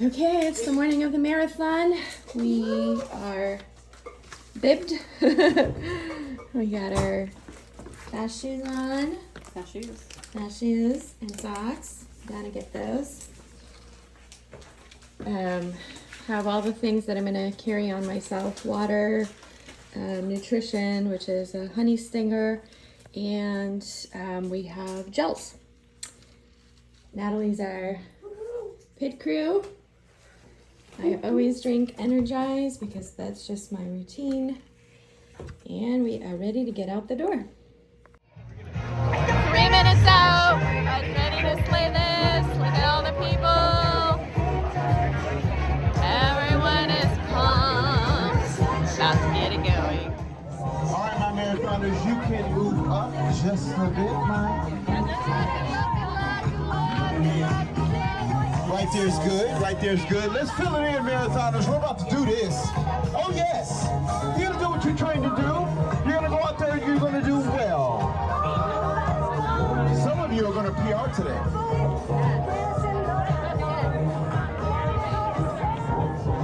Okay, it's the morning of the marathon. We are bibbed. We got our fast shoes on. Fast shoes and socks. Gotta get those. Have all the things that I'm gonna carry on myself. Water, nutrition, which is a honey stinger, and we have gels. Natalie's our pit crew. I always drink Energize because that's just my routine. And we are ready to get out the door. 3 minutes out. I'm ready to slay this. Look at all the people. Everyone is pumped. About to get it going. All right, my marathoners, you can move up just a bit, Mike. Right there's good, right there's good. Let's fill it in, marathoners. We're about to do this. Oh, yes. You're going to do what you're trained to do. You're going to go out there and you're going to do well. Some of you are going to PR today.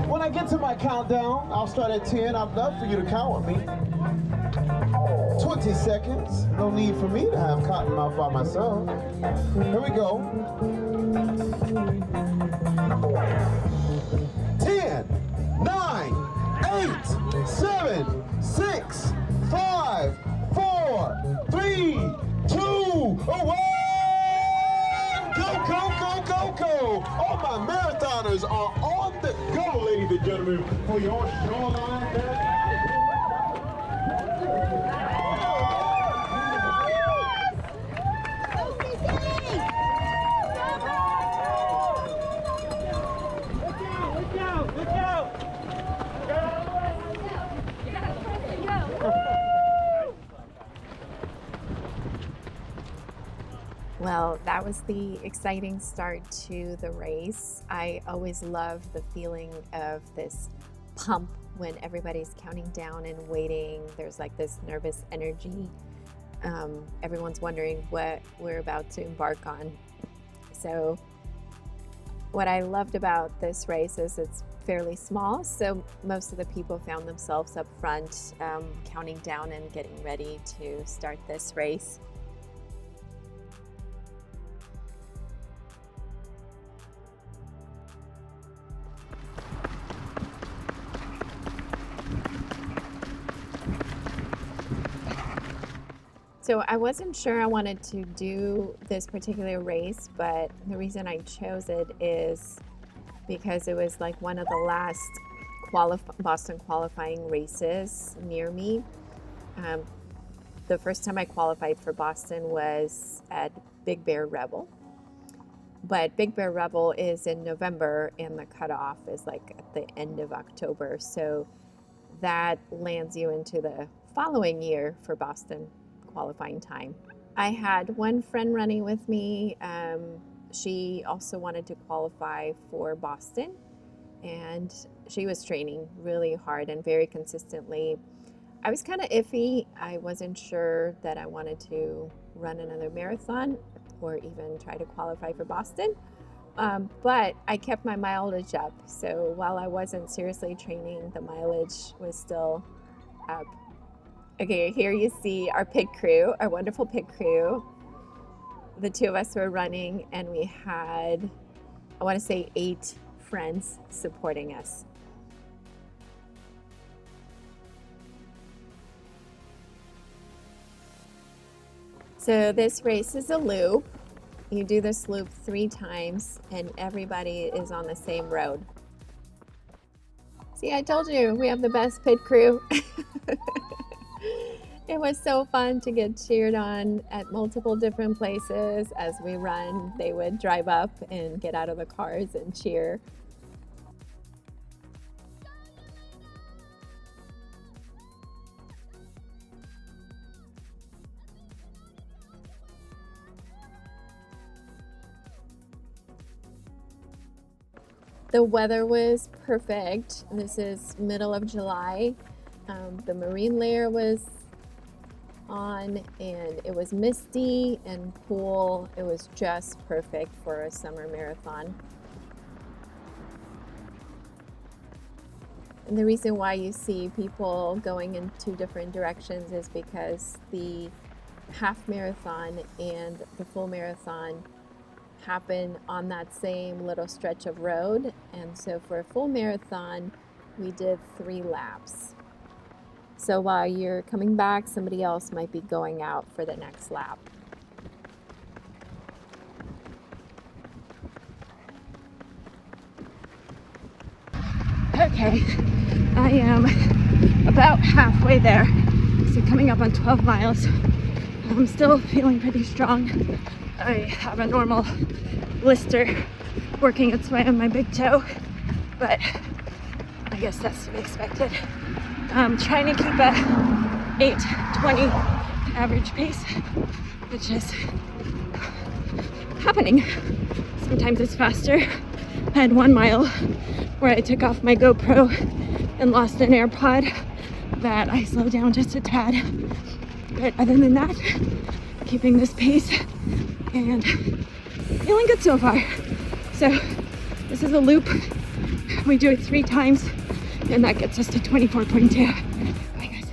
When I get to my countdown, I'll start at 10. I'd love for you to count with me. 20 seconds. No need for me to have cotton mouth by myself. Here we go. 10, 9, 8, 7, 6, 5, 4, 3, 2, 1. Go, go, go, go, go. All my marathoners are on the go, ladies and gentlemen, for your Shoreline Marathon. Well, that was the exciting start to the race. I always love the feeling of this pump when everybody's counting down and waiting. There's like this nervous energy. Everyone's wondering what we're about to embark on. So what I loved about this race is it's fairly small, so most of the people found themselves up front, counting down and getting ready to start this race. So I wasn't sure I wanted to do this particular race, but the reason I chose it is because it was like one of the last Boston qualifying races near me. The first time I qualified for Boston was at Big Bear Rebel, but Big Bear Rebel is in November and the cutoff is like at the end of October. So that lands you into the following year for Boston qualifying time. I had one friend running with me. She also wanted to qualify for Boston, and she was training really hard and very consistently. I was kind of iffy. I wasn't sure that I wanted to run another marathon or even try to qualify for Boston, but I kept my mileage up. So while I wasn't seriously training, the mileage was still up. Okay, here you see our pit crew, our wonderful pit crew. The two of us were running, and we had, I want to say, 8 friends supporting us. So this race is a loop. You do this loop 3 times, and everybody is on the same road. See, I told you, we have the best pit crew. It was so fun to get cheered on at multiple different places as we run. They would drive up and get out of the cars and cheer. The weather was perfect. This is middle of July. The marine layer was on and it was misty and cool. It was just perfect for a summer marathon. And the reason why you see people going in two different directions is because the half marathon and the full marathon happen on that same little stretch of road. And so for a full marathon, we did 3 laps. So while you're coming back, somebody else might be going out for the next lap. Okay, I am about halfway there. So coming up on 12 miles. I'm still feeling pretty strong. I have a normal blister working its way on my big toe, but I guess that's to be expected. I'm trying to keep a 8:20 average pace, which is happening. Sometimes it's faster. I had 1 mile where I took off my GoPro and lost an AirPod that I slowed down just a tad. But other than that, keeping this pace and feeling good so far. So this is a loop. We do it 3 times and that gets us to 24.2. Bye guys.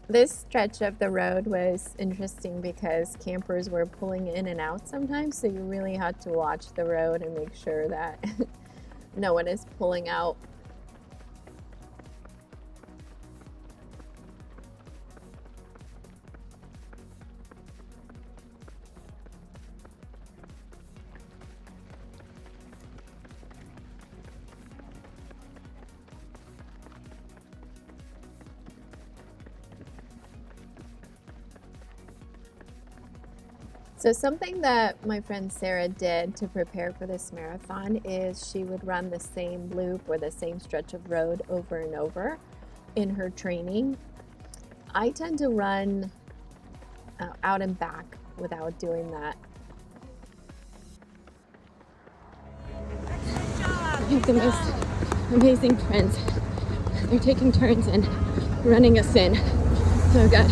This stretch of the road was interesting because campers were pulling in and out sometimes, so you really had to watch the road and make sure that no one is pulling out. So something that my friend Sarah did to prepare for this marathon is she would run the same loop or the same stretch of road over and over in her training. I tend to run out and back without doing that. I have the most amazing friends. They're taking turns and running us in. So I've got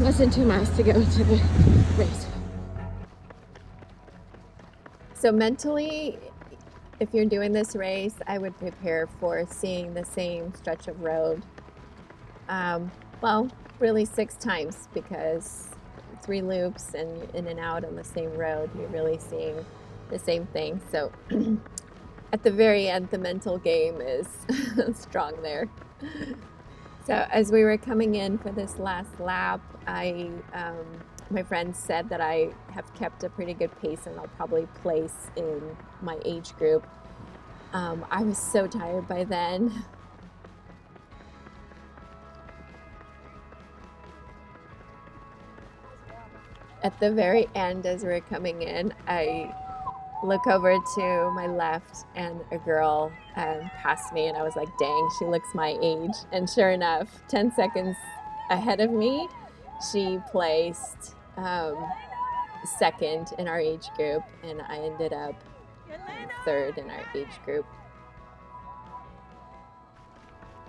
less than 2 miles to go to the race. So mentally, if you're doing this race, I would prepare for seeing the same stretch of road. Well, really 6 times, because 3 loops and in and out on the same road, you're really seeing the same thing. So at the very end, the mental game is strong there. So as we were coming in for this last lap, my friend said that I have kept a pretty good pace and I'll probably place in my age group. I was so tired by then. At the very end, as we're coming in, I look over to my left and a girl passed me and I was like, dang, she looks my age. And sure enough, 10 seconds ahead of me, she placed second in our age group, and I ended up 3rd in our age group.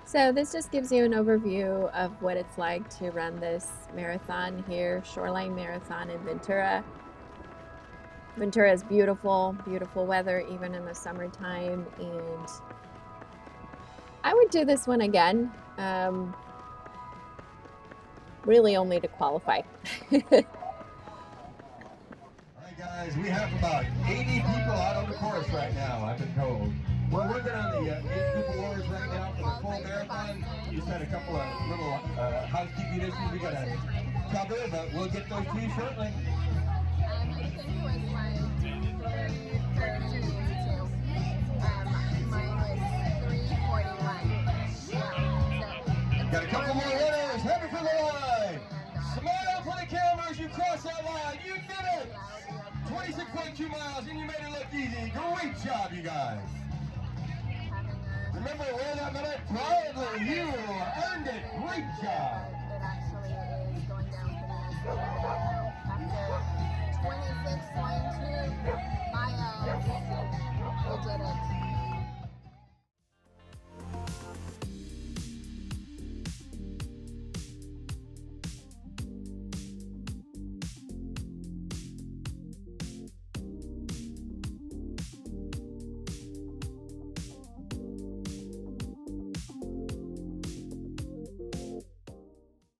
So this just gives you an overview of what it's like to run this marathon here, Shoreline Marathon in Ventura. Ventura is beautiful, beautiful weather even in the summertime, and I would do this one again. Really only to qualify. All right, guys, we have about 80 people out on the course right now, I've been told. We're working on the age group awards right now for the full marathon. You just had a couple of little housekeeping issues we got to cover, but we'll get those to you shortly. Got a couple more runners headed for the line. Smile for the cameras, you crossed that line. You did it! 26.2 miles and you made it look easy. Great job, you guys. Remember, ran that minute proudly. You earned it. Great job. It actually is going down pretty nicely. After 26.2 miles, we did it.